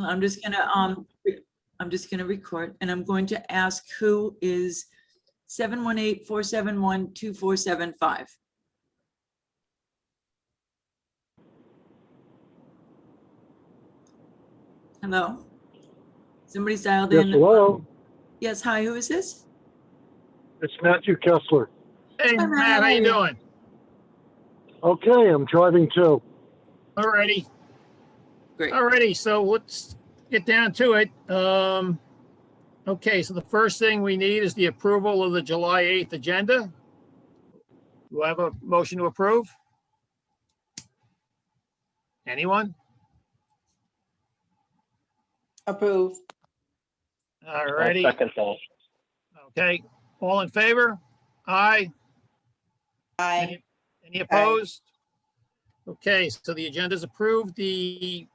I'm just gonna record, and I'm going to ask who is 718-471-2475. Hello? Somebody's dialed Yes, in. hello. Yes, hi, who is this? It's Matthew Kessler. Hey, Hi, Matt, how you doing? Okay, I'm driving too. Alrighty. Great. Alrighty, so let's get down to it. Okay, so the first thing we need is the approval of the July 8th agenda. Do I have a motion to approve? Anyone? Approve. Alrighty, Second that. okay, all in favor? Aye. Aye. Any opposed? Okay, so the agenda is approved. The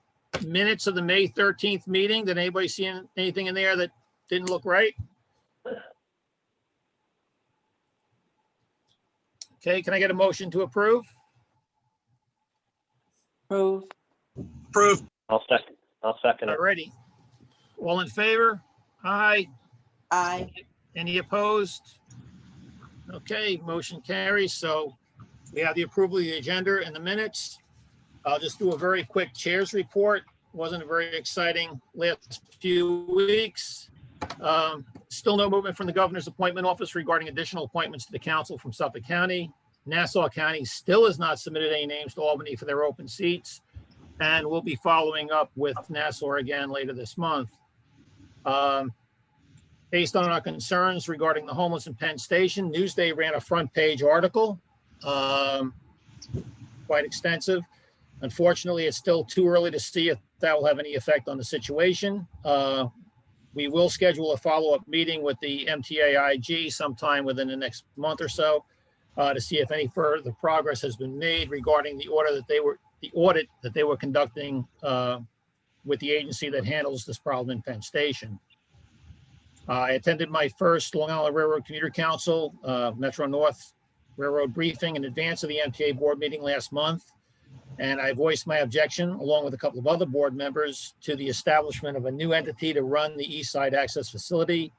minutes of the May 13th meeting, did anybody see anything in there that didn't look right? Okay, can I get a motion to approve? Approve. Approved. I'll second it. Alrighty. All in favor? Aye. Aye. Any opposed? Okay, motion carries. So we have the approval of the agenda and the minutes. I'll just do a very quick chairs report. Wasn't a very exciting last few weeks. Still no movement from the governor's appointment office regarding additional appointments to the council from Suffolk County. Nassau County still has not submitted any names to Albany for their open seats. And we'll be following up with Nassau again later this month. Based on our concerns regarding the homeless in Penn Station, Newsday ran a front page article, quite extensive. Unfortunately, it's still too early to see if that will have any effect on the situation. We will schedule a follow-up meeting with the MTAIG sometime within the next month or so to see if any further progress has been made regarding the audit that they were conducting with the agency that handles this problem in Penn Station. I attended my first Long Island Railroad Commuter Council Metro North Railroad briefing in advance of the MTA board meeting last month. And I voiced my objection, along with a couple of other board members, to the establishment of a new entity to run the East Side Access Facility.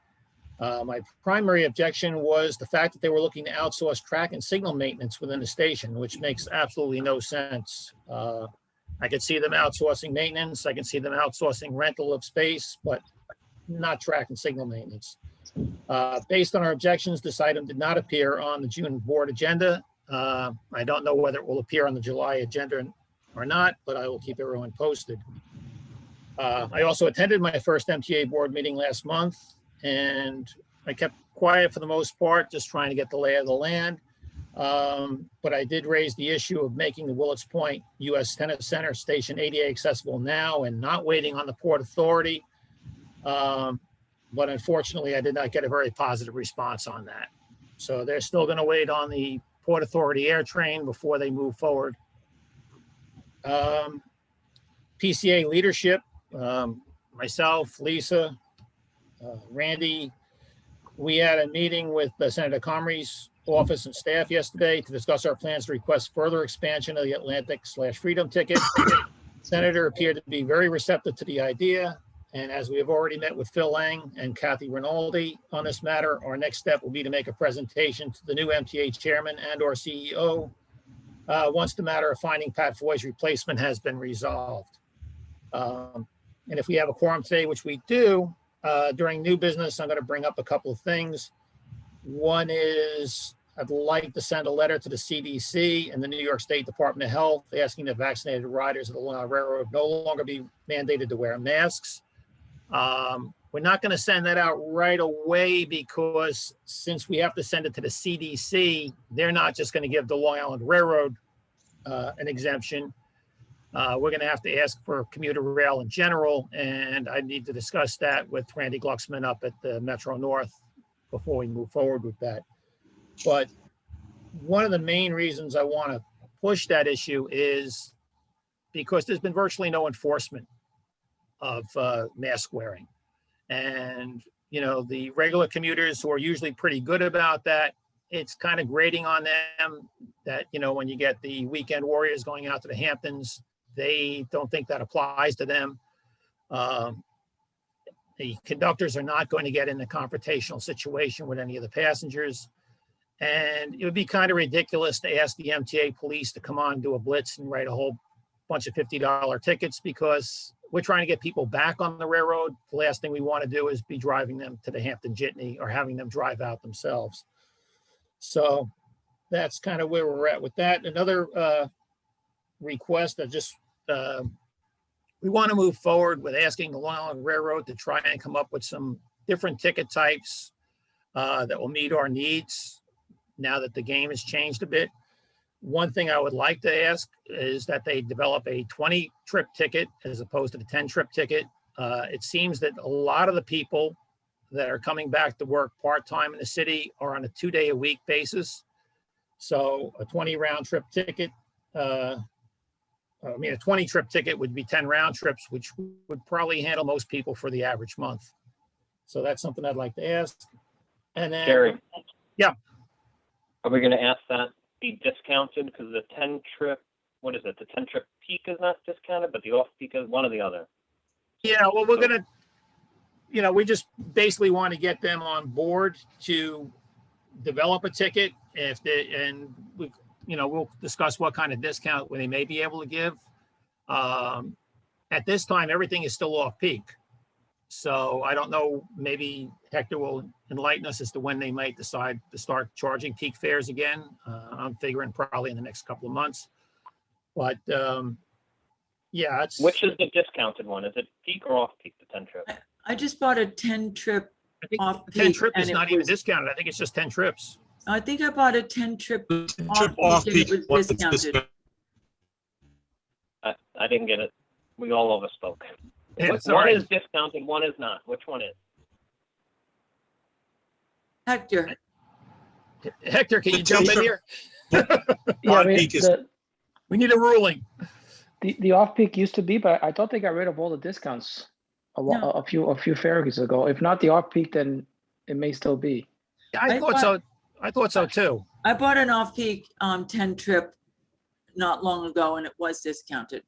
My primary objection was the fact that they were looking to outsource track and signal maintenance within the station, which makes absolutely no sense. I could see them outsourcing maintenance. I can see them outsourcing rental of space, but not track and signal maintenance. Based on our objections, this item did not appear on the June board agenda. I don't know whether it will appear on the July agenda or not, but I will keep everyone posted. I also attended my first MTA board meeting last month, and I kept quiet for the most part, just trying to get the lay of the land. But I did raise the issue of making the Willets Point U.S. Tennis Center Station ADA accessible now and not waiting on the Port Authority. But unfortunately, I did not get a very positive response on that. So they're still going to wait on the Port Authority air train before they move forward. PCA leadership, myself, Lisa, Randy, we had a meeting with Senator Comrie's office and staff yesterday to discuss our plans to request further expansion of the Atlantic/Freedom ticket. Senator appeared to be very receptive to the idea. And as we have already met with Phil Lang and Kathy Rinaldi on this matter, our next step will be to make a presentation to the new MTA chairman and or CEO once the matter of finding Pat Foy's replacement has been resolved. And if we have a quorum today, which we do, during new business, I'm going to bring up a couple of things. One is I'd like to send a letter to the CDC and the New York State Department of Health asking that vaccinated riders of the Long Island Railroad no longer be mandated to wear masks. We're not going to send that out right away because since we have to send it to the CDC, they're not just going to give the Long Island Railroad an exemption. We're going to have to ask for commuter rail in general, and I need to discuss that with Randy Glucksman up at the Metro North before we move forward with that. But one of the main reasons I want to push that issue is because there's been virtually no enforcement of mask wearing. And, you know, the regular commuters who are usually pretty good about that, it's kind of grating on them that, you know, when you get the weekend warriors going out to the Hamptons, they don't think that applies to them. Um, The conductors are not going to get in a confrontational situation with any of the passengers. And it would be kind of ridiculous to ask the MTA police to come on and do a blitz and write a whole bunch of $50 tickets, because we're trying to get people back on the railroad. The last thing we want to do is be driving them to the Hampton Jitney or having them drive out themselves. So that's kind of where we're at with that. Another request that just, we want to move forward with asking the Long Island Railroad to try and come up with some different ticket types that will meet our needs now that the game has changed a bit. One thing I would like to ask is that they develop a 20-trip ticket as opposed to the 10-trip ticket. It seems that a lot of the people that are coming back to work part-time in the city are on a 2-day-a-week basis. So a 20 round trip ticket, a 20-trip ticket would be 10 round trips, which would probably handle most people for the average month. So that's something I'd like to ask. And then, Jerry? Yeah. Are we going to ask that be discounted? Because the 10-trip, what is it? The 10-trip peak is not discounted, but the off-peak is one or the other. Yeah, well, we're going to, we just basically want to get them on board to develop a ticket. We'll discuss what kind of discount they may be able to give. At this time, everything is still off peak. So I don't know, maybe Hector will enlighten us as to when they might decide to start charging peak fares again. I'm figuring probably in the next couple of months. But yeah, Which is the discounted one? Is it peak or off peak, the 10-trip? I just bought a 10-trip I think off 10 peak. trip is and it not even was- discounted. I think it's just 10 trips. I think I bought a 10-trip Trip off peak and it was off-peak. discounted. I didn't get it. We all overspoke. Yeah, One sorry. is discounted, one is not. Which one is? Hector, Hector, can you The jump in 10 here? Yeah, I mean, On-peak is- We need a ruling. the off-peak used to be, but I thought they got rid of all the discounts No. a few ferries ago. If not the off-peak, then it may still be. I thought so too. I bought an off-peak 10-trip not long ago and it was discounted.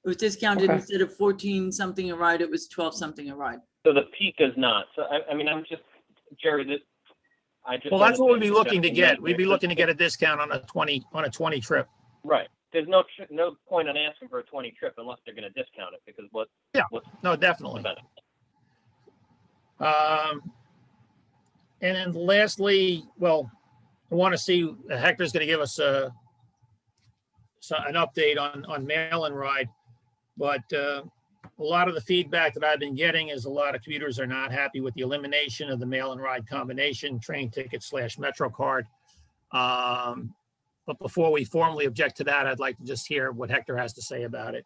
It was discounted Okay. instead of 14 something a ride, it was 12 something a ride. So the peak is not. So I mean, I'm just, Jerry, Well, that's what we'd be looking to get. We'd be looking to get a discount on a 20 trip. Right. There's no point in asking for a 20 trip unless they're going to discount it, because what's No, the definitely. benefit? And then lastly, well, I want to see, Hector's going to give us an update on mail-in ride. But a lot of the feedback that I've been getting is a lot of commuters are not happy with the elimination of the mail-in ride combination, train ticket / Metro card. But before we formally object to that, I'd like to just hear what Hector has to say about it.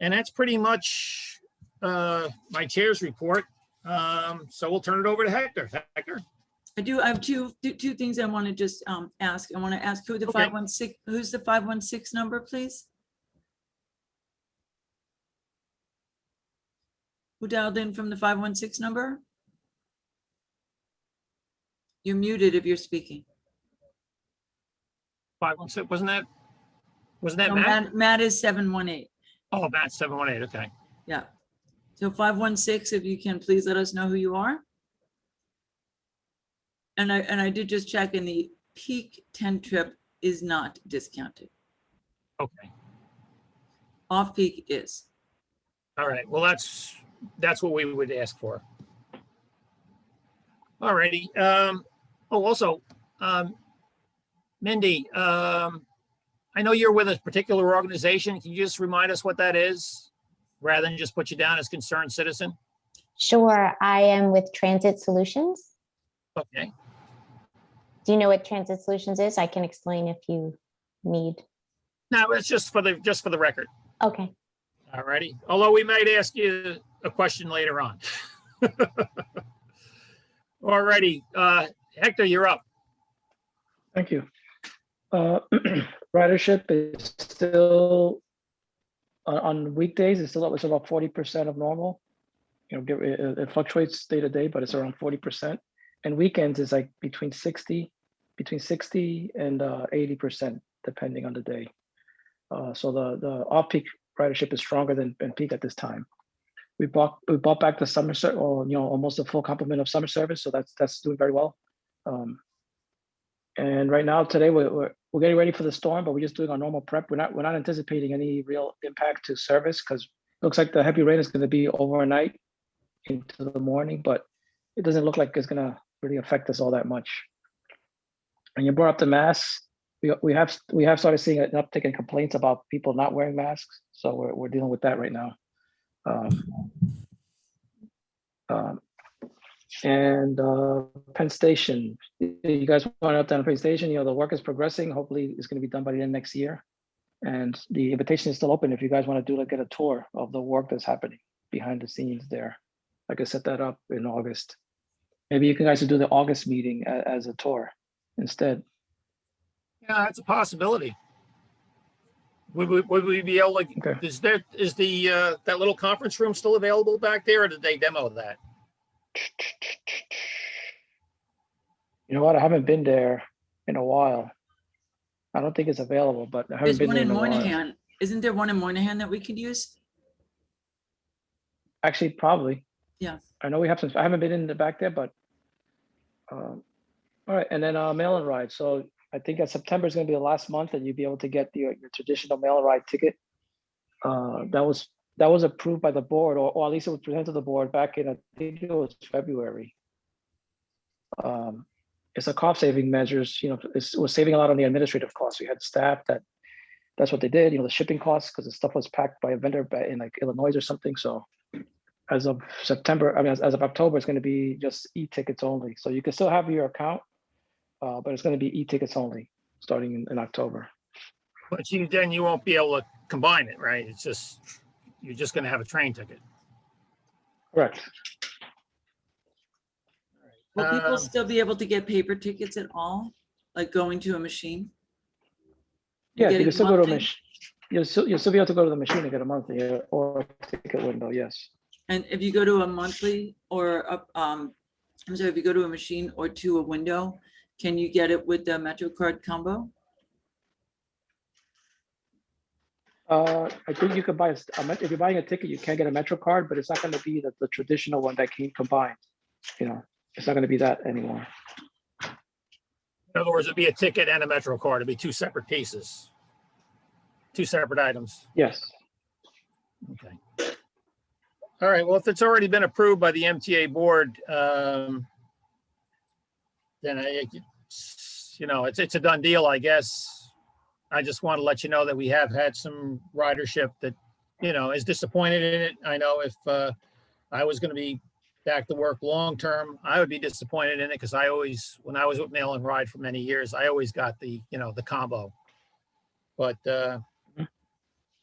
And that's pretty much my chair's report. So we'll turn it over to Hector. Hector? I have two things I want to just ask. I want to ask who's the 516 number, please? Who dialed in from the 516 number? You're muted if you're speaking. 516, wasn't that No, Matt? Matt is 718. Oh, Matt, 718, okay. Yeah. So 516, if you can please let us know who you are. And I did just check, and the peak 10 trip is not discounted. Okay, Off peak is. all right, well, that's what we would ask for. All righty, also, Mindy, I know you're with a particular organization. Can you just remind us what that is, rather than just put you down as concerned citizen? Sure, I am with Transit Solutions. Okay, Do you know what Transit Solutions is? I can explain if you need. no, it's just for the record. Okay. All righty, although we might ask you a question later on. All righty, Hector, you're up. Thank you. Ridership is still on weekdays. It's about 40% of normal. It fluctuates day to day, but it's around 40%. And weekends is like between 60 and 80%, depending on the day. So the off-peak ridership is stronger than peak at this time. we bought back the summer or almost a full complement of summer service, so that's doing very well. And right now, today we're getting ready for the storm, but we're just doing our normal prep. We're not anticipating any real impact to service because it looks like the heavy rain is going to be overnight into the morning, but it doesn't look like it's going to really affect us all that much. And you brought up the masks. We have started seeing an uptick in complaints about people not wearing masks, so we're dealing with that right now. Penn Station, you guys want to update on Penn Station? The work is progressing. Hopefully it's going to be done by the end of next year. And the invitation is still open if you guys want to get a tour of the work that's happening behind the scenes there. I could set that up in August. Maybe you guys could do the August meeting as a tour instead. Yeah, that's a possibility. Would we be able to, Okay. is the that little conference room still available back there, or did they demo that? You know what? I haven't been there in a while. I don't think it's available, but I haven't There's been one there in in a while. Moynihan. Isn't there one in Moynihan that we could use? Actually, probably. Yeah. I know we have some. I haven't been in the back there, but all right. And then mail-in ride. So I think that September is going to be the last month, and you'll be able to get your traditional mail-in ride ticket. That was approved by the board, or at least it was presented to the board back in, I think it was February. It's a cost-saving measures. We're saving a lot on the administrative costs. We had staff that's what they did. The shipping costs because the stuff was packed by a vendor in like Illinois or something. So as of September, as of October, it's going to be just e-tickets only. So you can still have your account, but it's going to be e-tickets only starting in October. But then you won't be able to combine it, right? It's just, you're just going to have a train ticket. Correct. Will people Um, still be able to get paper tickets at all? Like going to a machine? Yeah, you Getting can still go to a monthly? machine. You'll still be able to go to the machine and get a monthly or a ticket window. Yes. And if you go to a monthly or if you go to a machine or to a window, can you get it with the MetroCard combo? I think you could buy if you're buying a ticket, you can get a MetroCard, but it's not going to be the traditional one that came combined. It's not going to be that anymore. In other words, it'd be a ticket and a MetroCard. It'd be two separate pieces, two separate items. Yes. Okay. All right. Well, if it's already been approved by the MTA board, then it's a done deal, I guess. I just want to let you know that we have had some ridership that, is disappointed in it. I know if I was going to be back to work long-term, I would be disappointed in it because when I was with Mail and Ride for many years, I always got the combo. But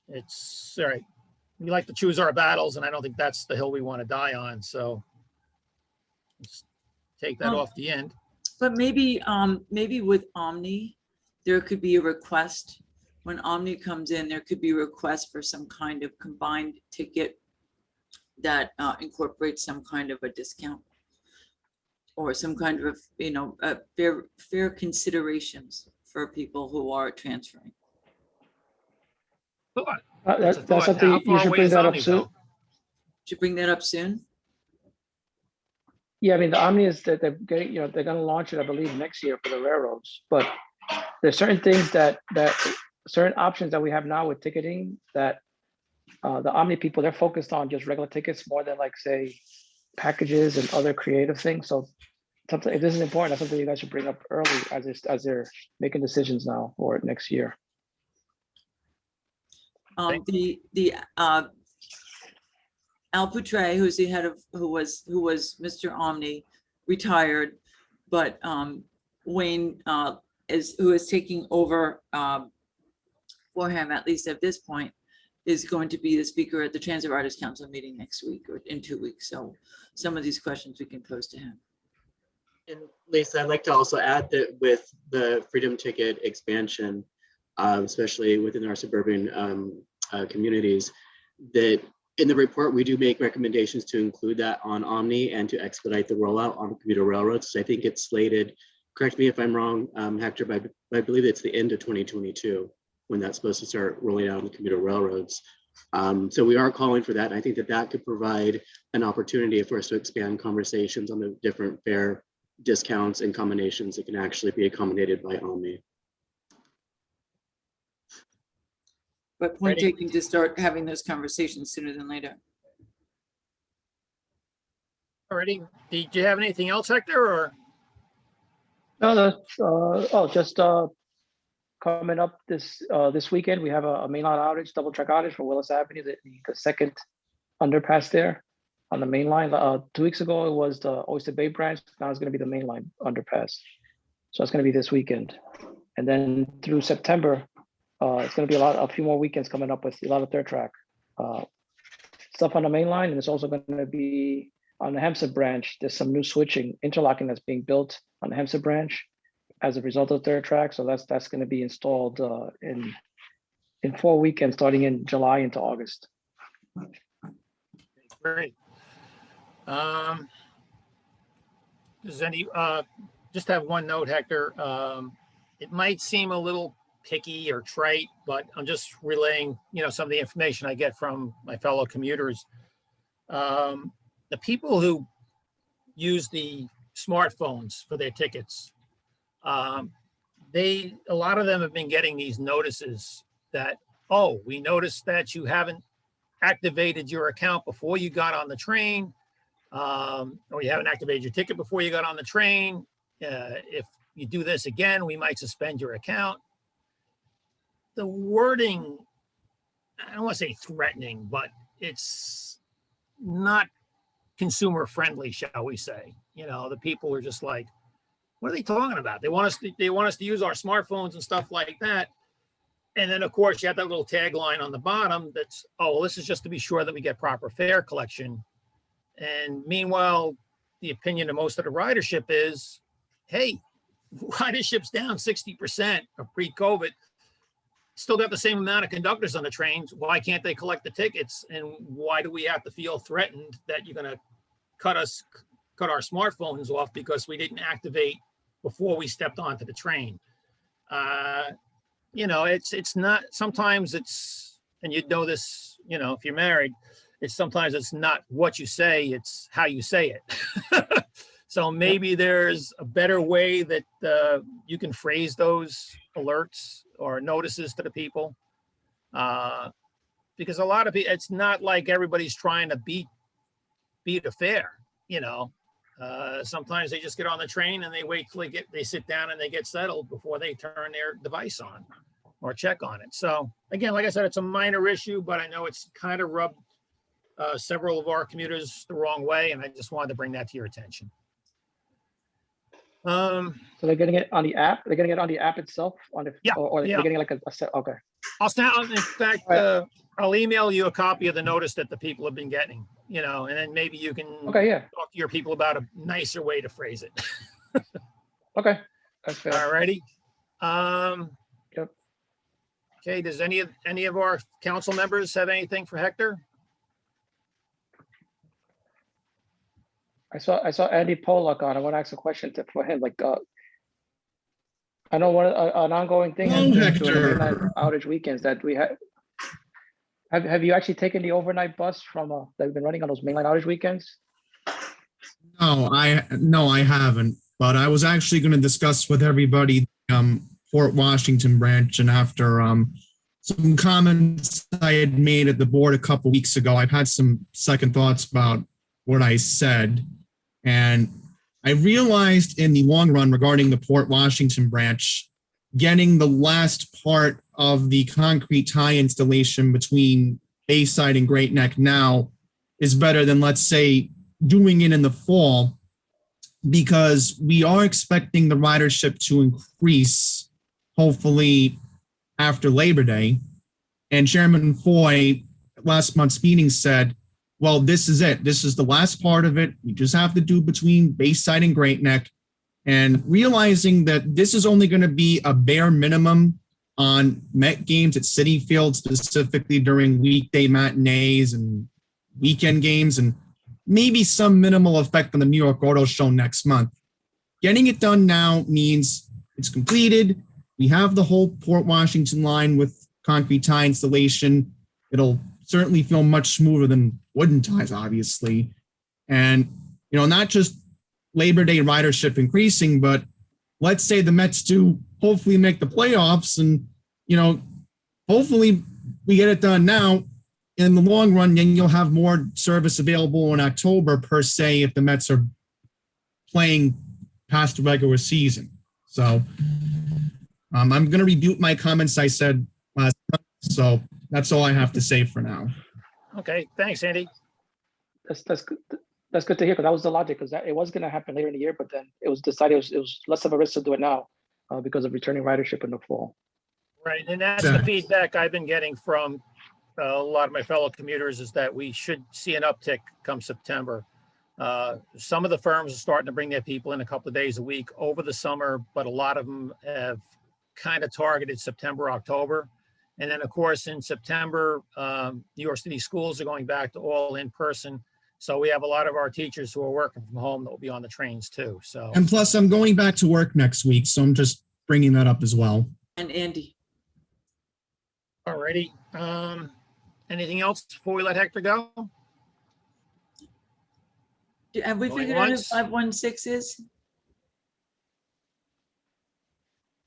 it's all right. We like to choose our battles, and I don't think that's the hill we want to die on. So let's take that off the end. But maybe with Omni, there could be a request. When Omni comes in, there could be a request for some kind of combined ticket that incorporates some kind of a discount or some kind of, fair considerations for people who are transferring. That's something you should bring that up soon. Should bring that up soon. Yeah, the Omni is that they're getting, they're going to launch it, I believe, next year for the railroads. But there's certain things that certain options that we have now with ticketing that the Omni people, they're focused on just regular tickets more than like say packages and other creative things. So something, if this is important, that's something you guys should bring up early as they're making decisions now for next year. Al Poutre, who's the head of, who was Mr. Omni, retired, but Wayne who is taking over for him, at least at this point, is going to be the speaker at the Transit Riders Council meeting next week or in 2 weeks. So some of these questions we can pose to him. And Lisa, I'd like to also add that with the Freedom Ticket expansion, especially within our suburban communities, that in the report, we do make recommendations to include that on Omni and to expedite the rollout on commuter railroads. So I think it's slated, correct me if I'm wrong, Hector, but I believe it's the end of 2022 when that's supposed to start rolling out on the commuter railroads So we are calling for that. And I think that that could provide an opportunity for us to expand conversations on the different fare discounts and combinations that can actually be accommodated by Omni. But point Ready? taken to start having those conversations sooner than later. Alrighty, did you have anything else, Hector, or? No, just coming up this weekend, we have a mainline outage, double track outage for Willis Avenue, the second underpass there on the main line. 2 weeks ago, it was the Oyster Bay branch. Now it's going to be the mainline underpass. So it's going to be this weekend. And then through September, it's going to be a few more weekends coming up with a lot of third track stuff on the main line. And it's also going to be on the Hempstead branch. There's some new switching, interlocking that's being built on the Hempstead branch as a result of third track. So that's going to be installed in 4 weekends, starting in July into August. Great. Does any, just have one note, Hector. It might seem a little picky or trite, but I'm just relaying, some of the information I get from my fellow commuters. The people who use the smartphones for their tickets, a lot of them have been getting these notices that, oh, we noticed that you haven't activated your account before you got on the train, or you haven't activated your ticket before you got on the train. If you do this again, we might suspend your account. The wording, I don't want to say threatening, but it's not consumer friendly, shall we say. The people are just like, what are they talking about? They want us to use our smartphones and stuff like that. And then, of course, you have that little tagline on the bottom that's, oh, well, this is just to be sure that we get proper fare collection. And meanwhile, the opinion of most of the ridership is, hey, ridership's down 60% of pre-COVID. Still got the same amount of conductors on the trains. Why can't they collect the tickets? And why do we have to feel threatened that you're going to cut our smartphones off because we didn't activate before we stepped onto the train? It's not, sometimes it's, and you know this, if you're married, sometimes it's not what you say, it's how you say it. So maybe there's a better way that you can phrase those alerts or notices to the people. Because a lot of people, it's not like everybody's trying to beat a fare, sometimes they just get on the train and they wait till they sit down and they get settled before they turn their device on or check on it. So again, like I said, it's a minor issue, but I know it's kind of rubbed several of our commuters the wrong way, and I just wanted to bring that to your attention. So they're getting it on the app? They're getting it on the app itself? Yeah, or yeah. they're getting like a set? Okay. In fact, I'll email you a copy of the notice that the people have been getting, and then maybe you can Okay, yeah. talk to your people about a nicer way to phrase it. Okay, that's fair. All righty. Yep. Okay, does any of our council members have anything for Hector? I saw Andy Pollock on. I want to ask a question for him. Like, I know an ongoing thing Hello, during Hector. midnight outage weekends that we have. Have you actually taken the overnight bus from that we've been running on those mainline outage weekends? No, I haven't. But I was actually going to discuss with everybody Fort Washington branch, and after some comments I had made at the board a couple weeks ago, I've had some second thoughts about what I said. And I realized in the long run regarding the Port Washington branch, getting the last part of the concrete tie installation between Bayside and Great Neck now is better than, let's say, doing it in the fall, because we are expecting the ridership to increase, hopefully after Labor Day. And Chairman Foy at last month's meeting said, well, this is it. This is the last part of it. We just have to do between Bayside and Great Neck. And realizing that this is only going to be a bare minimum on Met games at Citi Field, specifically during weekday matinees and weekend games, and maybe some minimal effect on the New York Auto Show next month. Getting it done now means it's completed. We have the whole Port Washington line with concrete tie installation. It'll certainly feel much smoother than wooden ties, obviously. And, not just Labor Day ridership increasing, but let's say the Mets do hopefully make the playoffs and, hopefully we get it done now. In the long run, then you'll have more service available in October per se if the Mets are playing past the regular season. So I'm going to rebuke my comments I said last month. So that's all I have to say for now. Okay, thanks, Andy. That's good. That's good to hear, because that was the logic, because it was going to happen later in the year, but then it was decided it was less of a risk to do it now because of returning ridership in the fall. Right, and that's the feedback I've been getting from a lot of my fellow commuters, is that we should see an uptick come September. Some of the firms are starting to bring their people in a couple of days a week over the summer, but a lot of them have kind of targeted September, October. And then, of course, in September, New York City schools are going back to all in person. So we have a lot of our teachers who are working from home that will be on the trains too. So, and plus I'm going back to work next week. So I'm just bringing that up as well. And Andy. Alrighty. Anything else before we let Hector go? Have we Going figured out who once. 516 is?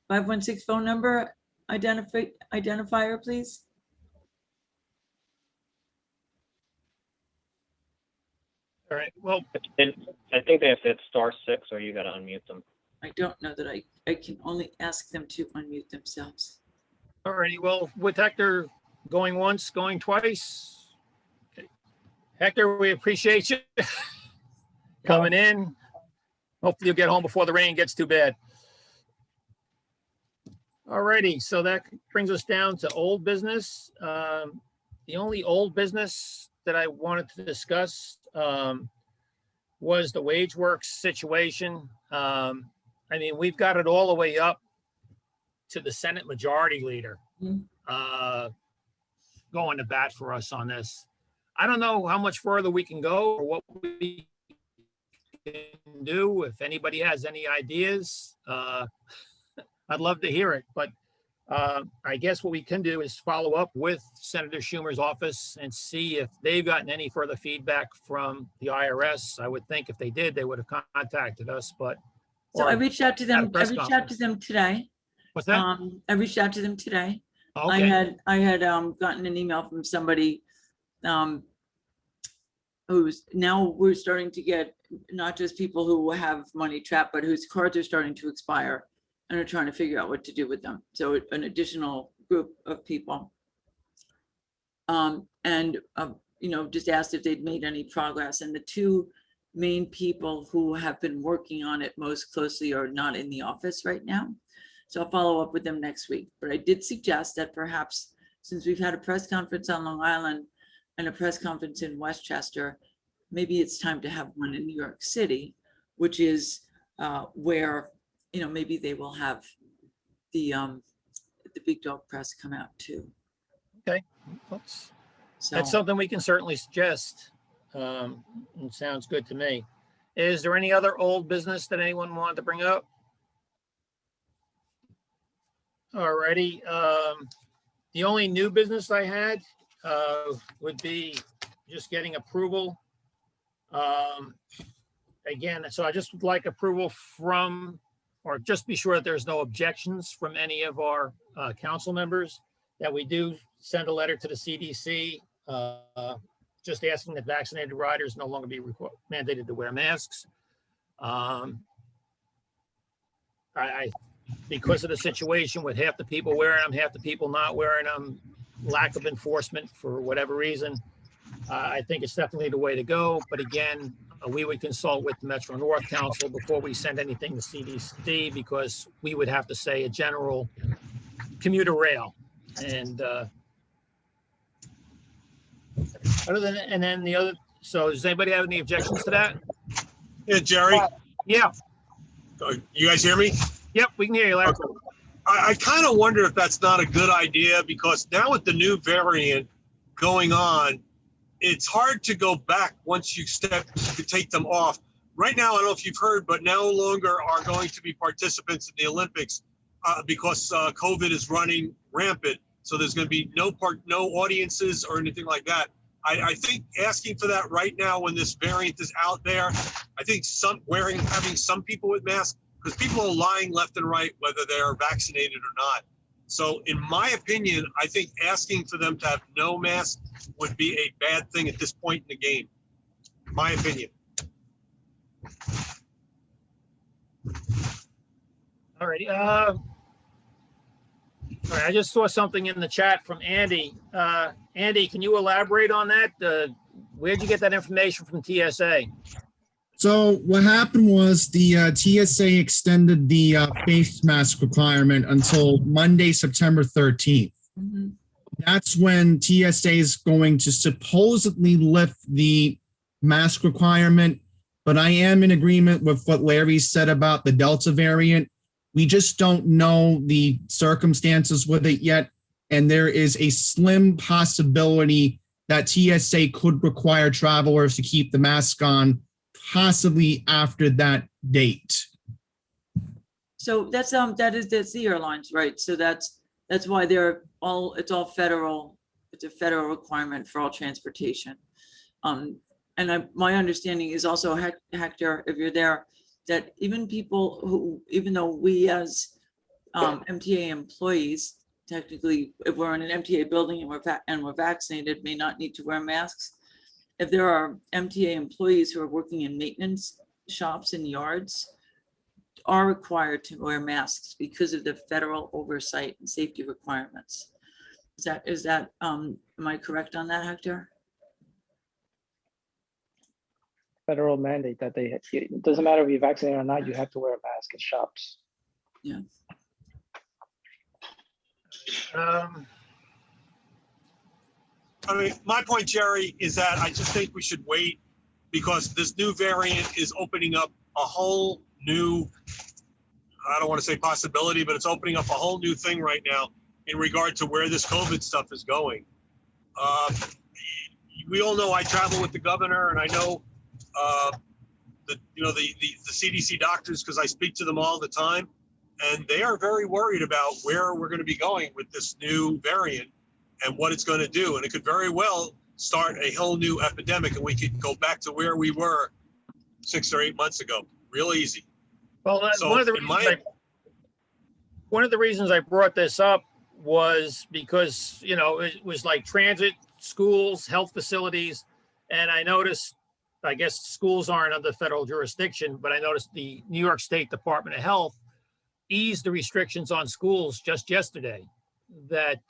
516 phone number identifier, please. All right. Well, I think they have to hit *6 or you got to unmute them. I don't know that I can only ask them to unmute themselves. alrighty. Well, with Hector going once, going twice. Okay. Hector, we appreciate you coming in. Hopefully you'll get home before the rain gets too bad. Alrighty, so that brings us down to old business. The only old business that I wanted to discuss was the WageWorks situation. I mean, we've got it all the way up to the Senate Majority Leader going to bat for us on this. I don't know how much further we can go or what we can do. If anybody has any ideas, I'd love to hear it. But I guess what we can do is follow up with Senator Schumer's office and see if they've gotten any further feedback from the IRS. I would think if they did, they would have contacted us. But So I reached out to them. I press reached out to them today. what's that? I reached out to them today. Okay. I had gotten an email from somebody who's now we're starting to get not just people who have money trapped, but whose cards are starting to expire and are trying to figure out what to do with them. So an additional group of people. Just asked if they'd made any progress. And the two main people who have been working on it most closely are not in the office right now. So I'll follow up with them next week. But I did suggest that perhaps, since we've had a press conference on Long Island and a press conference in Westchester, maybe it's time to have one in New York City, which is where, maybe they will have the big dog press come out too. Okay. So That's something we can certainly suggest. It sounds good to me. Is there any other old business that anyone wanted to bring up? Alrighty. The only new business I had would be just getting approval. Again, so I just would like approval from, or just be sure that there's no objections from any of our council members, that we do send a letter to the CDC just asking that vaccinated riders no longer be mandated to wear masks. Because of the situation with half the people wearing them, half the people not wearing them, lack of enforcement for whatever reason, I think it's definitely the way to go. But again, we would consult with the Metro North Council before we send anything to CDC, because we would have to say a general commuter rail. And so does anybody have any objections to that? Yeah, Jerry. Yeah. You guys hear me? Yep, we can hear you, Larry. I kind of wonder if that's not a good idea, because now with the new variant going on, it's hard to go back once you take them off. Right now, I don't know if you've heard, but no longer are going to be participants in the Olympics because COVID is running rampant. So there's going to be no audiences or anything like that. I think asking for that right now when this variant is out there, I think having some people with masks, because people are lying left and right, whether they're vaccinated or not. So in my opinion, I think asking for them to have no mask would be a bad thing at this point in the game. My opinion. All right. All right, I just saw something in the chat from Andy. Andy, can you elaborate on that? Where'd you get that information from TSA? So what happened was the TSA extended the face mask requirement until Monday, September 13th. Mhm. That's when TSA is going to supposedly lift the mask requirement. But I am in agreement with what Larry said about the Delta variant. We just don't know the circumstances with it yet. And there is a slim possibility that TSA could require travelers to keep the mask on possibly after that date. So that's the airlines, right? So that's why it's all federal. It's a federal requirement for all transportation. My understanding is also, Hector, if you're there, that even people who, even though we as MTA employees, technically, if we're in an MTA building and we're vaccinated, may not need to wear masks. If there are MTA employees who are working in maintenance shops and yards, are required to wear masks because of the federal oversight and safety requirements. Am I correct on that, Hector? Federal mandate that it doesn't matter if you're vaccinated or not, you have to wear a mask in shops. Yeah. I mean, my point, Jerry, is that I just think we should wait because this new variant is opening up a whole new, I don't want to say possibility, but it's opening up a whole new thing right now in regard to where this COVID stuff is going. We all know I travel with the governor, and I know the CDC doctors because I speak to them all the time, and they are very worried about where we're going to be going with this new variant and what it's going to do. And it could very well start a whole new epidemic, and we could go back to where we were 6 or 8 months ago, real easy. Well, So one of the reasons I brought this up was because, it was like transit, schools, health facilities. And I noticed, I guess schools aren't under federal jurisdiction, but I noticed the New York State Department of Health eased the restrictions on schools just yesterday. That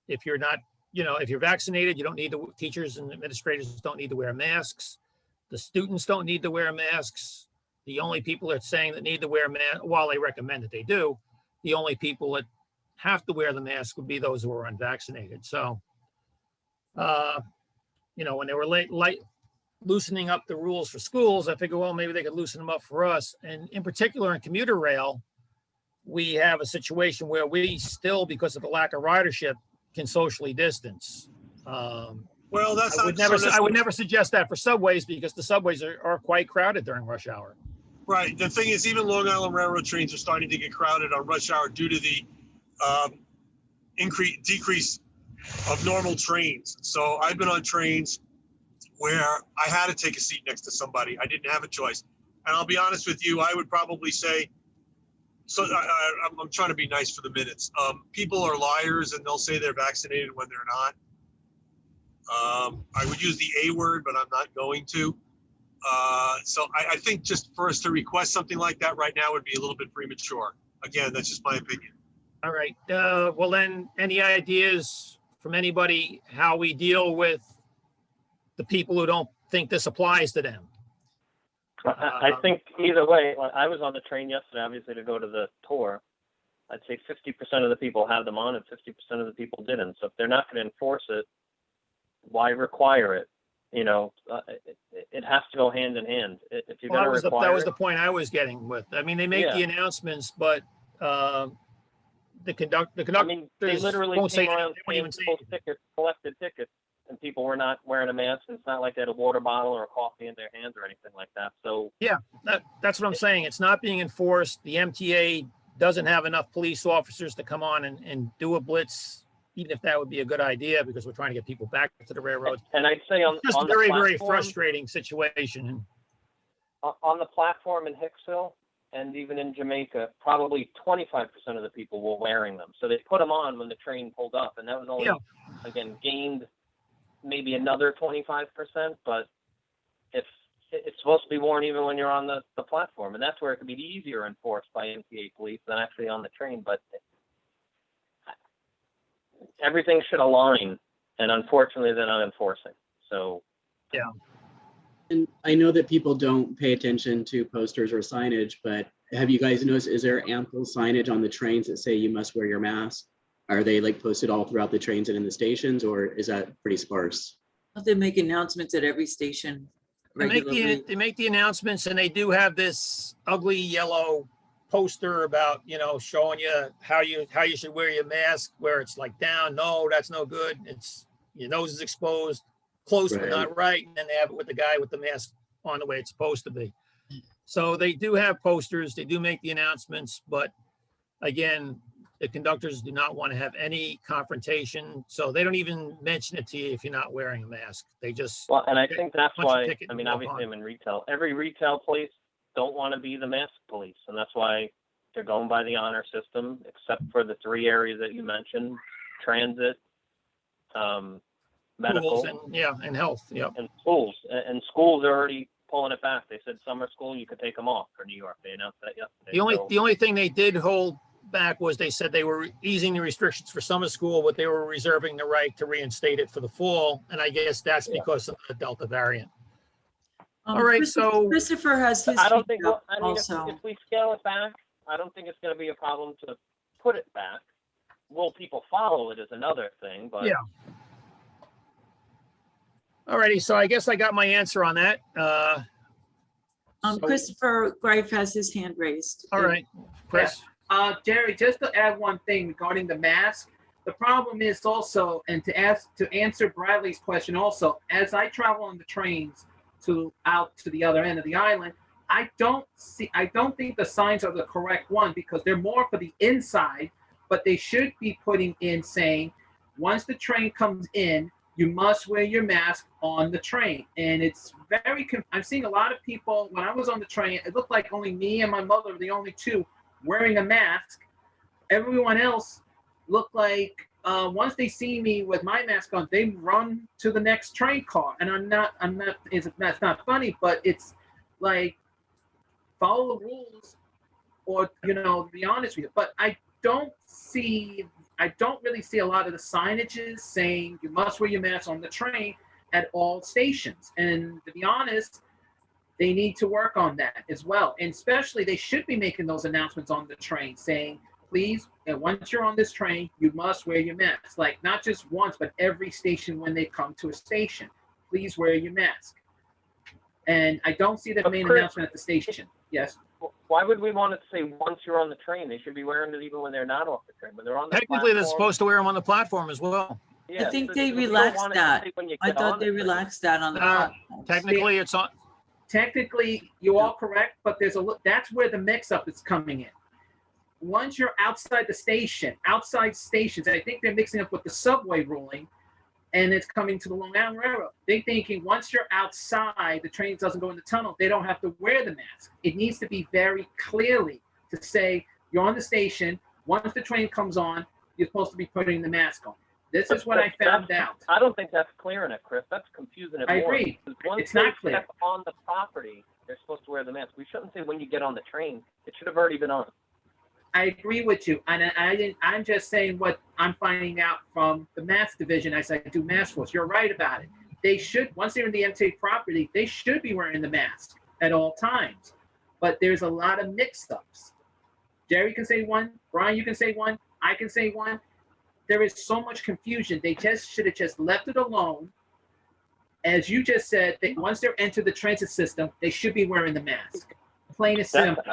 if you're not, if you're vaccinated, you don't need to, teachers and administrators don't need to wear masks. The students don't need to wear masks. The only people that saying that need to wear masks, while they recommend that they do, the only people that have to wear the mask would be those who are unvaccinated. So, when they were loosening up the rules for schools, I figured, well, maybe they could loosen them up for us. And in particular, in commuter rail, we have a situation where we still, because of the lack of ridership, can socially distance. Well, that's I would never suggest that for subways because the subways are quite crowded during rush hour. Right. The thing is, even Long Island Railroad trains are starting to get crowded on rush hour due to the decrease of normal trains. So I've been on trains where I had to take a seat next to somebody. I didn't have a choice. And I'll be honest with you, I would probably say, so I'm trying to be nice for the minutes. People are liars and they'll say they're vaccinated when they're not. I would use the A word, but I'm not going to. So I think just for us to request something like that right now would be a little bit premature. Again, that's just my opinion. All right. Well, then, any ideas from anybody how we deal with the people who don't think this applies to them? I think either way, I was on the train yesterday, obviously, to go to the tour. I'd say 50% of the people have them on and 50% of the people didn't. So if they're not going to enforce it, why require it? It has to go hand in hand. If you're going to require that was the point I was getting with. I mean, they make the announcements, but the conductor. I mean, they literally won't say came around, they won't even say tickets, collected tickets, and people were not wearing a mask. It's not like they had a water bottle or a coffee in their hands or anything like that. So yeah, that's what I'm saying. It's not being enforced. The MTA doesn't have enough police officers to come on and do a blitz, even if that would be a good idea, because we're trying to get people back to the railroads. And I'd say on, Just a on the very, very platform, frustrating situation. on the platform in Hicksville and even in Jamaica, probably 25% of the people were wearing them. So they put them on when the train pulled up, and that was only, Yeah. again, gained maybe another 25%, but if it's supposed to be worn even when you're on the platform, and that's where it could be easier enforced by MTA police than actually on the train, but everything should align, and unfortunately they're not enforcing. So And I know that people don't pay attention to posters or signage, but have you guys noticed, is there ample signage on the trains that say you must wear your mask? Are they like posted all throughout the trains and in the stations, or is that pretty sparse? They make announcements at every station regularly. They make the announcements, and they do have this ugly yellow poster about, showing you how you should wear your mask, where it's like down, no, that's no good. It's your nose is exposed, close but not right. And then they have it with the guy with the mask on the way it's supposed to be. So they do have posters, they do make the announcements, but again, the conductors do not want to have any confrontation. So they don't even mention it to you if you're not wearing a mask. They just, well, and I think that's punch a why, ticket I and mean, walk obviously on. I'm in retail. Every retail place don't want to be the mask police, and that's why they're going by the honor system, except for the 3 areas that you mentioned: transit, medical, Schools and health. Yep. and schools. And schools are already pulling it back. They said summer school, you could take them off for New York. They announced that yesterday. The only thing they did hold back was they said they were easing the restrictions for summer school, but they were reserving the right to reinstate it for the fall. And I guess that's because of the Delta variant. All right, so Christopher has his I don't think, feedback I mean, also. if we scale it back, I don't think it's going to be a problem to put it back. Will people follow it is another thing, but yeah. All righty, so I guess I got my answer on that. So- Christopher Greif has his hand raised. All right, Chris. Jerry, just to add one thing regarding the mask, the problem is also, and to answer Bradley's question also, as I travel on the trains out to the other end of the island, I don't think the signs are the correct one, because they're more for the inside, but they should be putting in saying, once the train comes in, you must wear your mask on the train. And it's I'm seeing a lot of people, when I was on the train, it looked like only me and my mother were the only 2 wearing a mask. Everyone else looked like once they see me with my mask on, they run to the next train car. And that's not funny, but it's like, follow the rules, or, be honest with you. But I don't really see a lot of the signages saying you must wear your mask on the train at all stations. And to be honest, they need to work on that as well. And especially, they should be making those announcements on the train saying, please, and once you're on this train, you must wear your mask. Like, not just once, but every station when they come to a station. Please wear your mask. And I don't see the main announcement at the station. Yes. why would we want to say once you're on the train? They should be wearing it even when they're not off the train. When they're on the Technically, they're platform, supposed to wear them on the platform as well. yeah, I think so they you don't relaxed want it to that. say when you I get thought on they the train. relaxed that on the platforms. Technically, it's on. Technically, you're all correct, but that's where the mix-up is coming in. Once you're outside stations, I think they're mixing up with the subway ruling, and it's coming to the Long Island Railroad. They're thinking once you're outside, the train doesn't go in the tunnel, they don't have to wear the mask. It needs to be very clearly to say you're on the station. Once the train comes on, you're supposed to be putting the mask on. This is what I found out. I don't think that's clear enough, Chris. That's confusing it I more. agree. Because once It's not they clear. step on the property, they're supposed to wear the mask. We shouldn't say when you get on the train. It should have already been on. I agree with you, and I'm just saying what I'm finding out from the mask division as I do mask force. You're right about it. They should, once they're in the MTA property, they should be wearing the mask at all times. But there's a lot of mix-ups. Jerry can say one, Brian, you can say one, I can say one. There is so much confusion. They just should have just left it alone. As you just said, that once they're into the transit system, they should be wearing the mask. Plain and simple.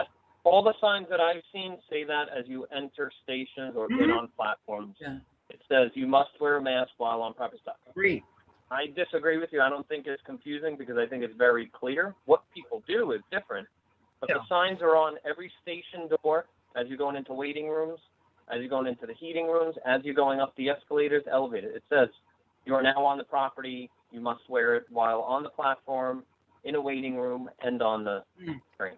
All the signs that I've seen say that as you enter stations or get on platforms. Yeah. It says you must wear a mask while on property stop. Agreed. I disagree with you. I don't think it's confusing because I think it's very clear. What people do is different. But the signs are on every station door, as you're going into waiting rooms, as you're going into the heating rooms, as you're going up the escalators, elevators. It says you are now on the property. You must wear it while on the platform, in a waiting room, and on the train.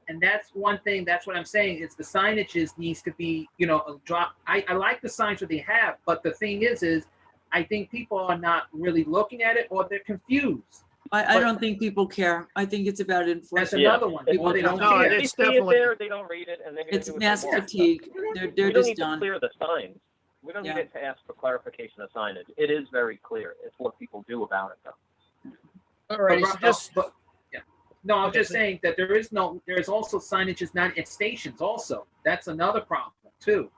And that's one thing, that's what I'm saying, is the signages needs to be, you know, a drop. I like the signs that they have, but the thing is I think people are not really looking at it, or they're confused. I don't think people care. I think it's about That's enforcement. another one. People, they don't No, care. it's They see it definitely- there, they don't read it, and they're going to It's do what mass they want. fatigue. They're We don't just need to done. clear the signs. We don't Yeah. need to ask for clarification of signage. It is very clear. It's what people do about it, though. All right, so just, Yeah. No, I'm Okay, just so- saying that there is also signages not at stations also. That's another problem too.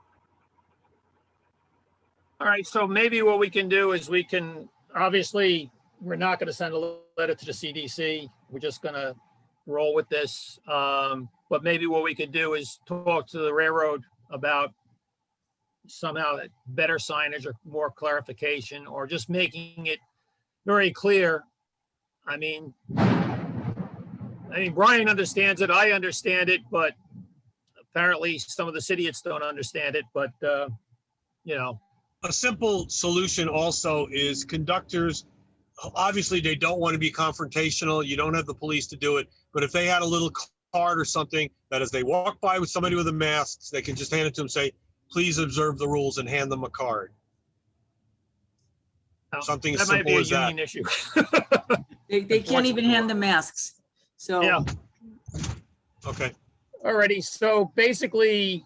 all right, so maybe what we can do is we can, obviously, we're not going to send a letter to the CDC. We're just going to roll with this. But maybe what we could do is talk to the railroad about somehow better signage or more clarification, or just making it very clear. I mean, Brian understands it. I understand it, but apparently some of the idiots don't understand it. But, you know, A simple solution also is conductors, obviously they don't want to be confrontational. You don't have the police to do it. But if they had a little card or something that as they walk by with somebody with a mask, they can just hand it to them, say, please observe the rules, and hand them a card. Something as that might be simple a as that. union issue. They can't even hand the masks. So. Yeah. Okay. Alrighty, so basically,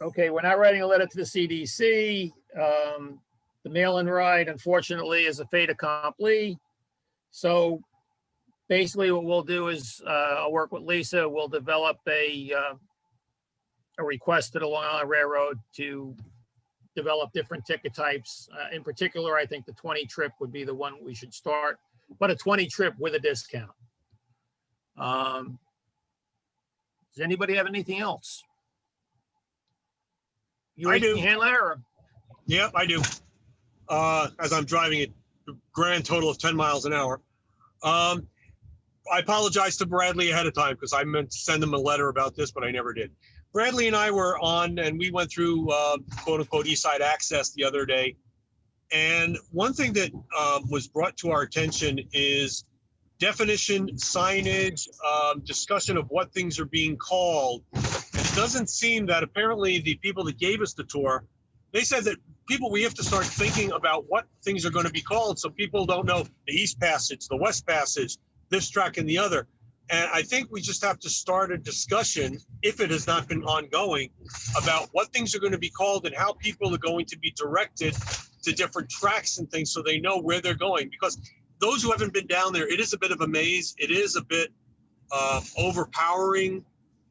okay, we're not writing a letter to the CDC. The mail-in ride, unfortunately, is a fait accompli. So basically what we'll do is, I'll work with Lisa. We'll develop a request to the Long Island Railroad to develop different ticket types. In particular, I think the 20 trip would be the one we should start, but a 20 trip with a discount. Does anybody have anything else? You I do. handle that, or? Yep, I do. As I'm driving at a grand total of 10 miles an hour. I apologize to Bradley ahead of time because I meant to send him a letter about this, but I never did. Bradley and I were on, and we went through quote unquote East Side Access the other day. And one thing that was brought to our attention is definition, signage, discussion of what things are being called. It doesn't seem that apparently the people that gave us the tour, they said that we have to start thinking about what things are going to be called so people don't know the East Passage, the West Passage, this track and the other. And I think we just have to start a discussion, if it has not been ongoing, about what things are going to be called and how people are going to be directed to different tracks and things so they know where they're going. Because those who haven't been down there, it is a bit of a maze. It is a bit overpowering.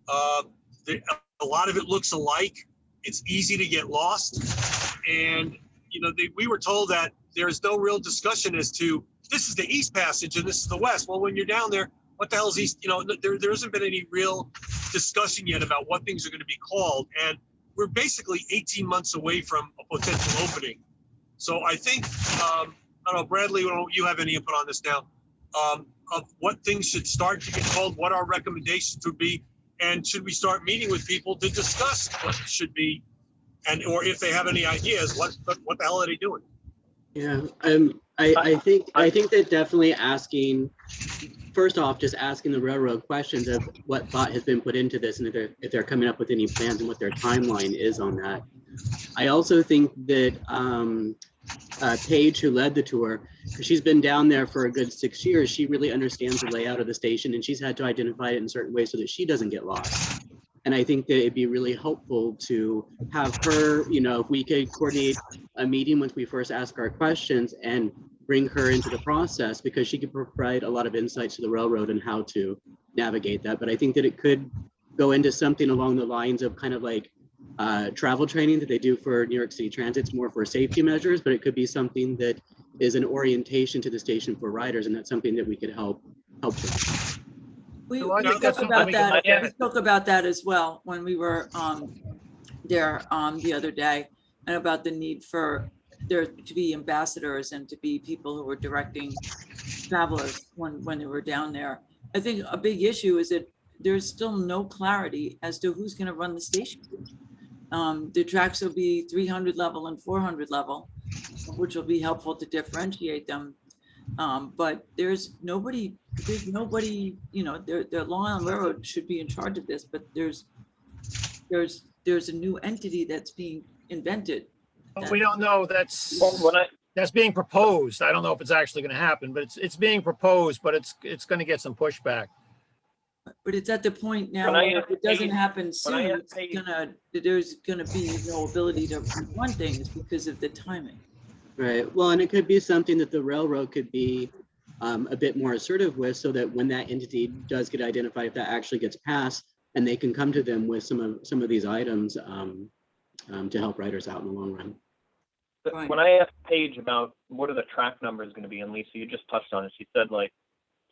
A lot of it looks alike. It's easy to get lost. And, you know, we were told that there's no real discussion as to this is the East Passage and this is the West. Well, when you're down there, what the hell is East? You know, there hasn't been any real discussion yet about what things are going to be called. And we're basically 18 months away from a potential opening. So I think, I don't know, Bradley, you have any input on this now, of what things should start to get called, what our recommendations would be, and should we start meeting with people to discuss what it should be, and or if they have any ideas, what the hell are they doing? Yeah, I think that definitely asking, first off, just asking the railroad questions of what thought has been put into this, and if they're coming up with any plans and what their timeline is on that. I also think that Paige, who led the tour, because she's been down there for a good 6 years, she really understands the layout of the station, and she's had to identify it in certain ways so that she doesn't get lost. And I think that it'd be really helpful to have her, you know, if we could coordinate a meeting once we first ask our questions and bring her into the process, because she could provide a lot of insights to the railroad and how to navigate that. But I think that it could go into something along the lines of kind of like travel training that they do for New York City Transit. It's more for safety measures, but it could be something that is an orientation to the station for riders, and that's something that we could help with. We So I think that's spoke something about we can that. look at. We spoke about that as well when we were there the other day, and about the need for there to be ambassadors and to be people who were directing travelers when they were down there. I think a big issue is that there's still no clarity as to who's gonna run the station. The tracks will be 300 level and 400 level, which will be helpful to differentiate them. But there's nobody, you know, the Long Island Railroad should be in charge of this, but there's a new entity that's being invented. But we don't know, Well, when that's being proposed. I don't know if it's actually going to happen, but it's being proposed, but it's going to get some pushback. But it's at the point now, When I where if it doesn't paid- happen when soon, I it's paid- there's gonna be no ability to run things because of the timing. Right. Well, and it could be something that the railroad could be a bit more assertive with, so that when that entity does get identified, if that actually gets passed, and they can come to them with some of these items to help riders out in the long run. Right. When I asked Paige about what are the track numbers going to be, and Lisa, you just touched on it. She said like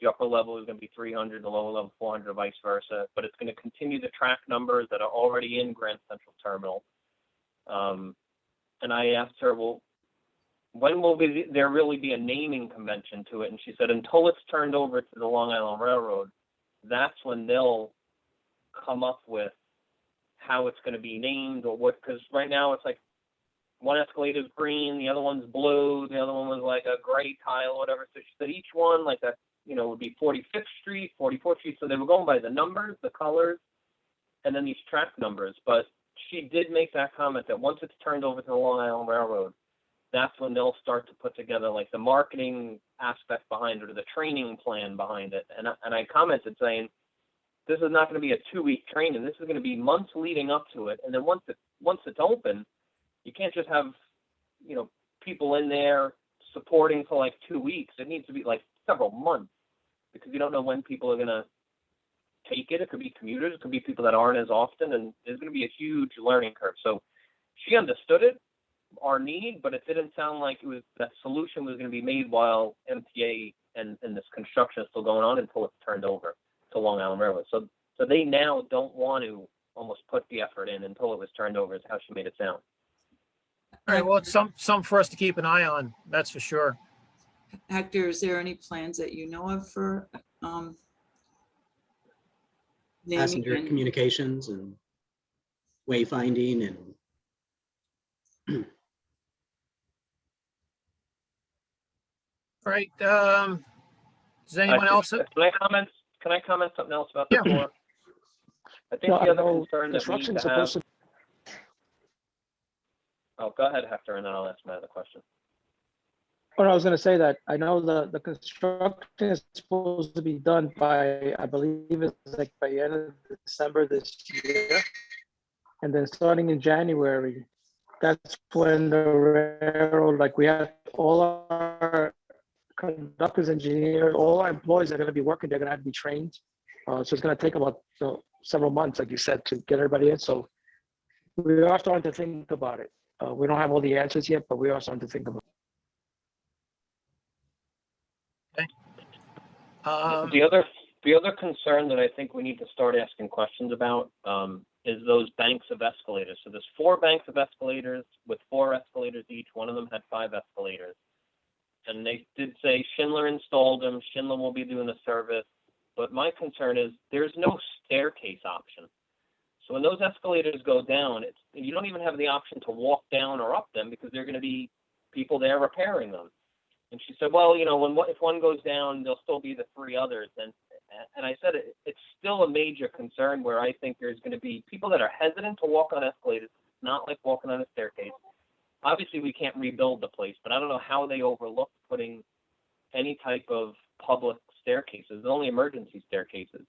the upper level is going to be 300, the lower level 400, vice versa. But it's going to continue the track numbers that are already in Grand Central Terminal. And I asked her, well, when will there really be a naming convention to it? And she said, until it's turned over to the Long Island Railroad, that's when they'll come up with how it's going to be named or what. Because right now it's like one escalator is green, the other one's blue, the other one was like a gray tile, whatever. So she said each one like that, you know, would be 45th Street, 44th Street. So they were going by the numbers, the colors, and then these track numbers. But she did make that comment that once it's turned over to the Long Island Railroad, that's when they'll start to put together like the marketing aspect behind it or the training plan behind it. And I commented saying, this is not going to be a 2-week training. This is going to be months leading up to it. And then once it's open, you can't just have, you know, people in there supporting for like 2 weeks. It needs to be like several months, because you don't know when people are going to take it. It could be commuters, it could be people that aren't as often, and there's going to be a huge learning curve. So she understood it, our need, but it didn't sound like it was that solution was going to be made while MTA and this construction is still going on until it's turned over to Long Island Railroad. So they now don't want to almost put the effort in until it was turned over, is how she made it sound. All right, well, it's some for us to keep an eye on, that's for sure. Hector, is there any plans that you know of for naming Passenger and- communications and wayfinding and All right, does anyone else? Can I comment something else about the Yeah. tour? I think No, the I other know concern that we need construction's to have. supposed to, Oh, go ahead, Hector, and then I'll ask my other question. oh, no, I was gonna say that I know the construction is supposed to be done by, I believe it's like by the end of December this year. And then starting in January, that's when the railroad, like we have all our conductors, engineers, all our employees are gonna be working, they're gonna have to be trained. So it's gonna take about several months, like you said, to get everybody in. So we are starting to think about it. We don't have all the answers yet, but we are starting to think about it. The other concern that I think we need to start asking questions about is those banks of escalators. So there's 4 banks of escalators with 4 escalators each. One of them had 5 escalators. And they did say Schindler installed them. Schindler will be doing the service. But my concern is there's no staircase option. So when those escalators go down, you don't even have the option to walk down or up them, because there are going to be people there repairing them. And she said, well, you know, if one goes down, there'll still be the 3 others. And I said, it's still a major concern where I think there's going to be people that are hesitant to walk on escalators, not like walking on a staircase. Obviously, we can't rebuild the place, but I don't know how they overlooked putting any type of public staircases, only emergency staircases.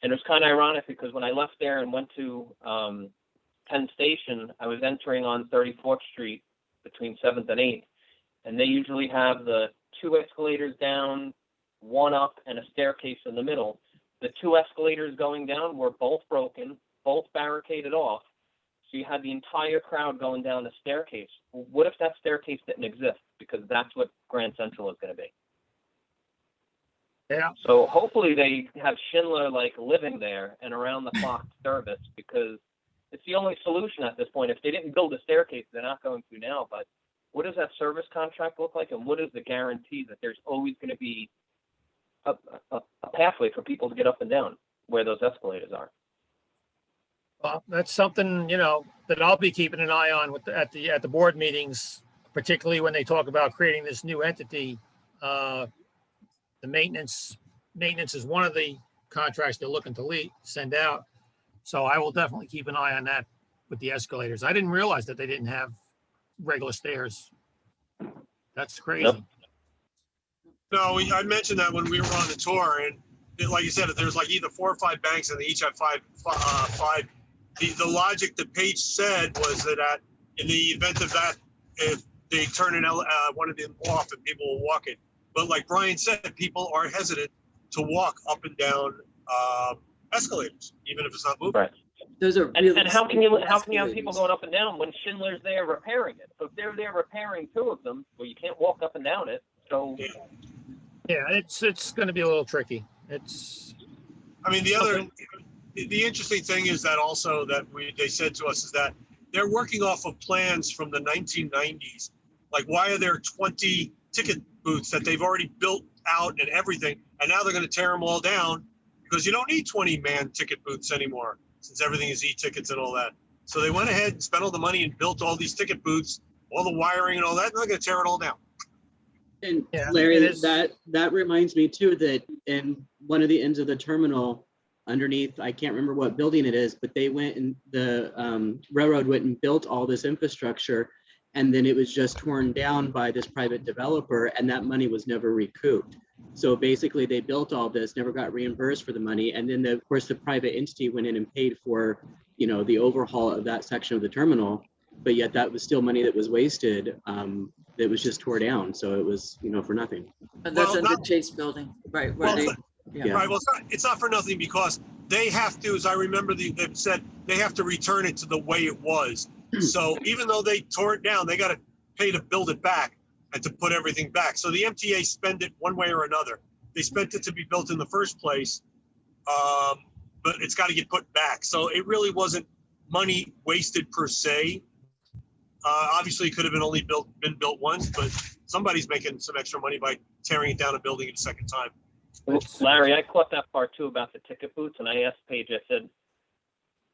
And it was kind of ironic because when I left there and went to Penn Station, I was entering on 34th Street between 7th and 8th. And they usually have the 2 escalators down, 1 up, and a staircase in the middle. The 2 escalators going down were both broken, both barricaded off. So you had the entire crowd going down the staircase. Well, what if that staircase didn't exist? Because that's what Grand Central is going to be. Yeah. So hopefully they have Schindler like living there and around the clock service, because it's the only solution at this point. If they didn't build a staircase, they're not going to now. But what does that service contract look like? And what is the guarantee that there's always going to be a pathway for people to get up and down? where those escalators are. Well, that's something, that I'll be keeping an eye on at the board meetings, particularly when they talk about creating this new entity. The maintenance is one of the contracts they're looking to send out. So I will definitely keep an eye on that with the escalators. I didn't realize that they didn't have regular stairs. That's crazy. Yep. No, I mentioned that when we were on the tour, and like you said, there's like either 4 or 5 banks, and they each have five. The logic that Paige said was that in the event of that, if they turn one of them off and people will walk it. But like Brian said, people are hesitant to walk up and down escalators, even if it's not moving. Right. Those are And, really and how can you have people escalators. going up and down when Schindler's there repairing it? So if they're there repairing 2 of them, well, you can't walk up and down it. So Yeah, it's going to be a little tricky. I mean, the interesting thing is that also that they said to us is that they're working off of plans from the 1990s. Like, why are there 20 ticket booths that they've already built out and everything, and now they're going to tear them all down because you don't need 20 man ticket booths anymore since everything is e-tickets and all that. So they went ahead and spent all the money and built all these ticket booths, all the wiring and all that, and they're going to tear it all down. And Yeah, Larry, it is. that reminds me too that in one of the ends of the terminal underneath, I can't remember what building it is, but they went and the railroad went and built all this infrastructure, and then it was just torn down by this private developer, and that money was never recouped. So basically they built all this, never got reimbursed for the money, and then of course the private entity went in and paid for the overhaul of that section of the terminal, but yet that was still money that was wasted. That was just tore down, so it was for nothing. And that's Well, in the Chase building, right? Where Well, yeah. Right. Well, it's not for nothing because they have to, as I remember, they've said they have to return it to the way it was. So even though they tore it down, they got to pay to build it back and to put everything back. So the MTA spend it one way or another. They spent it to be built in the first place, but it's got to get put back. So it really wasn't money wasted per se. Obviously, it could have been built once, but somebody's making some extra money by tearing it down and building it a second time. Well, Larry, I caught that part too about the ticket booths, and I asked Paige, I said,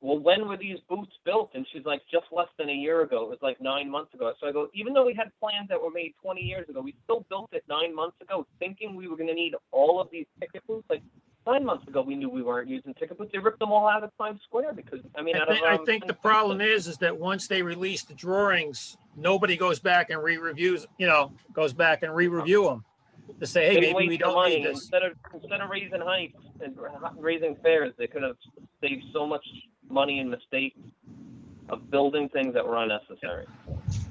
well, when were these booths built? And she's like, just less than a year ago. It was like 9 months ago. So I go, even though we had plans that were made 20 years ago, we still built it 9 months ago, thinking we were going to need all of these ticket booths. Like 9 months ago, we knew we weren't using ticket booths. They ripped them all out of Times Square because, I think the problem is that once they release the drawings, nobody goes back and re-reviews, goes back and re-review them to say, hey, maybe we don't need this. Instead of raising hikes and raising fares, they could have saved so much money in mistakes of building things that were unnecessary.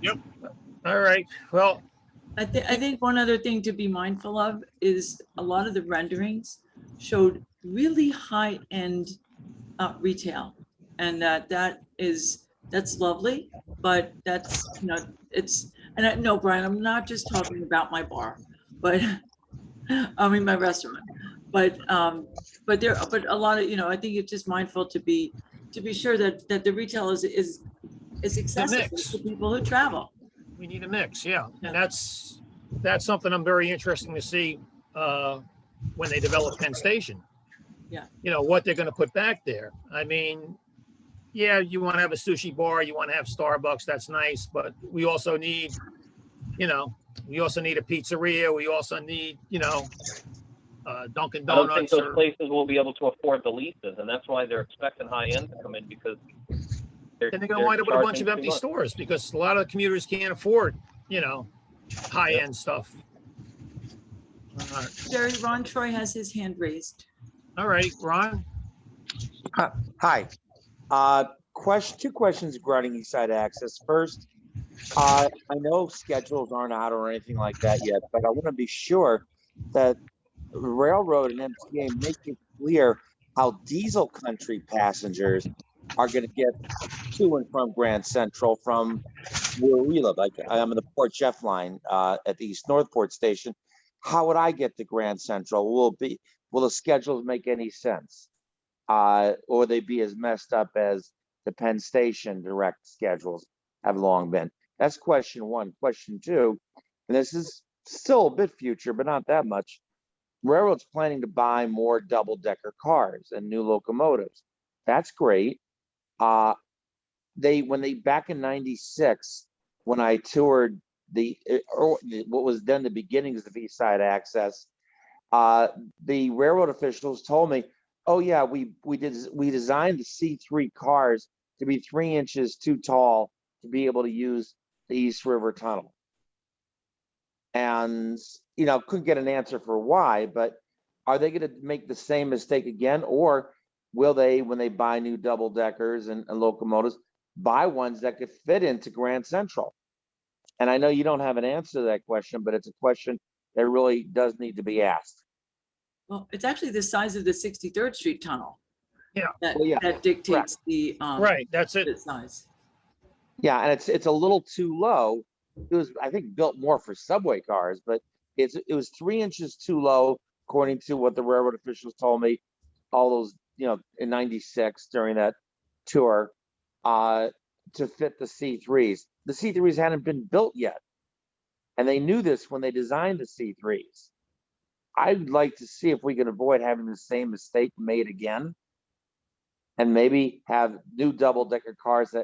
Yep. All right. Well, I think one other thing to be mindful of is a lot of the renderings showed really high-end retail, and that's lovely, but that's no, Brian, I'm not just talking about my bar, but I mean my restaurant, but a lot of I think it's just mindful to be sure that the retail is accessible to people who travel. we need a mix, yeah. And that's something I'm very interested to see when they develop Penn Station. Yeah. What they're going to put back there. I mean, yeah, you want to have a sushi bar, you want to have Starbucks, that's nice, but we also need, we also need a pizzeria, we also need, Dunkin' I don't think Donuts. those places will be able to afford the leases, and that's why they're expecting high end to come in because Then they're going to wind up with a bunch of empty stores because a lot of commuters can't afford, high end stuff. Jerry, Ron Troy has his hand raised. All right, Ron. Hi. Two questions regarding East Side Access. First, I know schedules aren't out or anything like that yet, but I want to be sure that Railroad and MTA make it clear how diesel country passengers are going to get to and from Grand Central from where we live. Like I'm in the Port Jeff line at the East Northport station. How would I get to Grand Central? Will the schedules make any sense? Or will they be as messed up as the Penn Station direct schedules have long been? That's question one. Question two, and this is still a bit future, but not that much. railroad's planning to buy more double-decker cars and new locomotives. That's great. When they back in '96, when I toured what was then the beginnings of East Side Access, the railroad officials told me, "Oh yeah, we designed the C3 cars to be 3 inches too tall to be able to use the East River Tunnel." And couldn't get an answer for why, but are they going to make the same mistake again, or will they, when they buy new double deckers and locomotives, buy ones that could fit into Grand Central? And I know you don't have an answer to that question, but it's a question that really does need to be asked. Well, it's actually the size of the 63rd Street tunnel. Yeah. That, Well, yeah, that dictates the, Right, that's it. the size. Yeah, and it's a little too low. It was, I think, built more for subway cars, but it was 3 inches too low, according to what the railroad officials told me. All those, in '96 during that tour, to fit the C3s. The C3s hadn't been built yet, and they knew this when they designed the C3s. I'd like to see if we can avoid having the same mistake made again, and maybe have new double-decker cars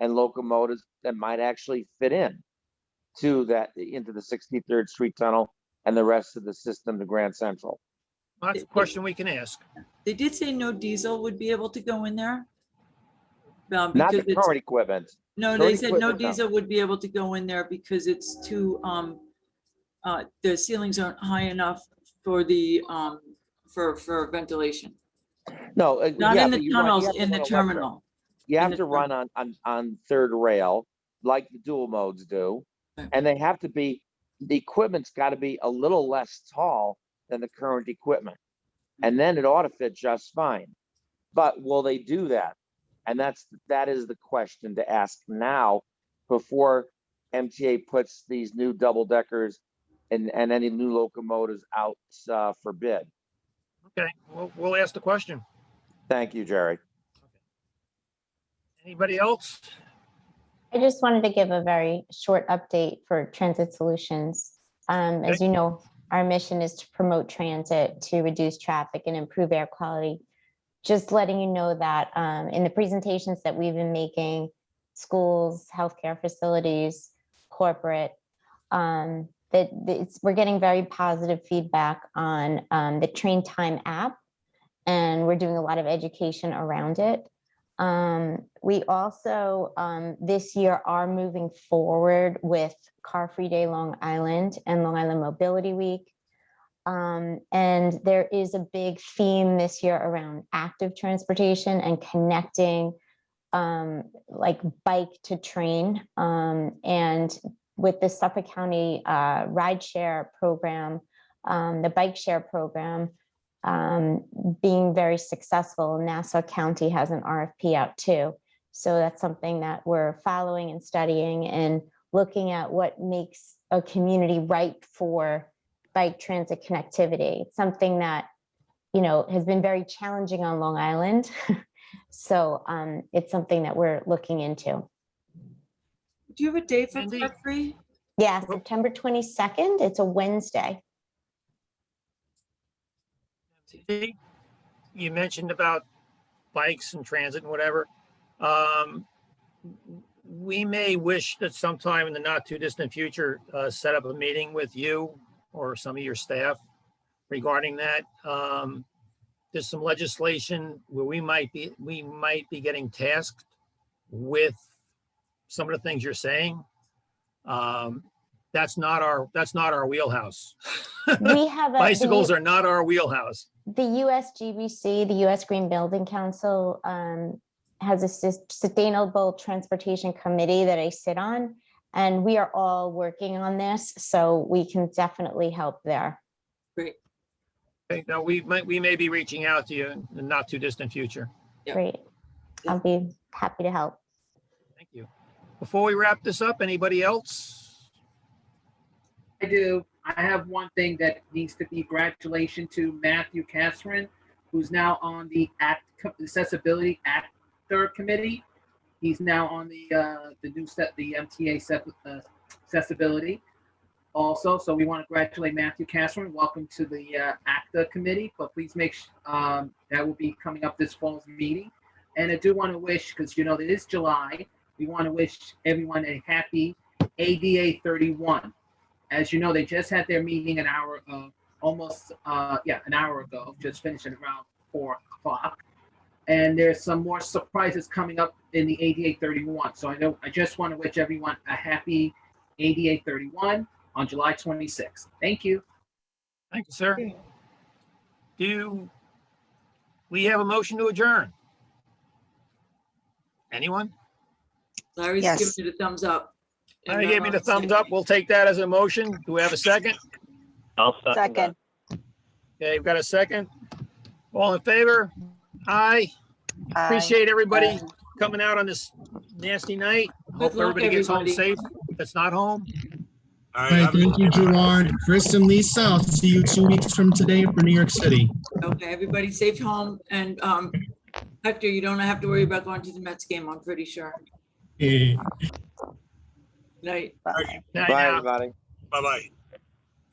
and locomotives that might actually fit into the 63rd Street Tunnel and the rest of the system to Grand Central. That's a question we can ask. They did say no diesel would be able to go in there. Not Because the it's, current equipment. no, they current said no equipment, no. diesel would be able to go in there because it's too, the ceilings aren't high enough for the, for ventilation. No, Not yeah, in but the you run- you tunnels, have to in the run electric. terminal. You in have the to run on third rail, like the dual modes do, Okay. and the equipment's got to be a little less tall than the current equipment, and then it ought to fit just fine. But will they do that? And that is the question to ask now, before MTA puts these new double deckers and any new locomotives out for bid. Okay, we'll ask the question. Thank you, Jerry. Anybody else? I just wanted to give a very short update for Transit Solutions. As you know, our mission is to promote transit, to reduce traffic and improve air quality. Just letting you know that in the presentations that we've been making, schools, healthcare facilities, corporate, we're getting very positive feedback on the Train Time app, and we're doing a lot of education around it. We also this year are moving forward with Car Free Day Long Island and Long Island Mobility Week. And there is a big theme this year around active transportation and connecting like bike to train. And with the Suffolk County rideshare program, the bike share program, being very successful, Nassau County has an RFP out too. So that's something that we're following and studying and looking at what makes a community ripe for bike transit connectivity. It's something that, has been very challenging on Long Island. So it's something that we're looking into. Do you have a date for Andy? Car Free? Yeah, September 22nd. It's a Wednesday. You mentioned about bikes and transit and whatever. We may wish that sometime in the not too distant future, set up a meeting with you or some of your staff regarding that. There's some legislation where we might be getting tasked with some of the things you're saying. That's not our wheelhouse. We have Bicycles are not our wheelhouse. The USGBC, the US Green Building Council, has a sustainable transportation committee that I sit on, and we are all working on this, so we can definitely help there. Great. Okay, now we may be reaching out to you in the not too distant future. Yep. Great. I'll be happy to help. Thank you. Before we wrap this up, anybody else? I do. I have one thing that needs to be congratulations to Matthew Catherine, who's now on the Accessibility Actor Committee. He's now on the new set, the MTA accessibility. also. So we want to congratulate Matthew Castro. Welcome to the ACTA committee. But please that will be coming up this fall's meeting. And I do want to wish, because you know it is July, we want to wish everyone a happy ADA 31. As you know, they just had their meeting an hour ago, just finished at around 4 o'clock. And there's some more surprises coming up in the ADA 31. So I just want to wish everyone a happy ADA 31 on July 26th. Thank you. Thank you, sir. Do we have a motion to adjourn? Anyone? Larry's Yes. giving you the thumbs up. Larry gave me the thumbs up. We'll take that as a motion. Do we have a second? I'll second Second. Okay, we've got a second. All in favor? Aye. Aye. Appreciate everybody coming out on this nasty night. Hope Good luck, everybody gets home everybody. safe that's not home. All All right, right, thank you, Gerard. Chris and Lisa, I'll see you 2 weeks from today for New York City. Okay, everybody safe home. And Hector, you don't have to worry about going to the Mets game, I'm pretty sure. Eh. Night. Night Bye, now. everybody. bye-bye.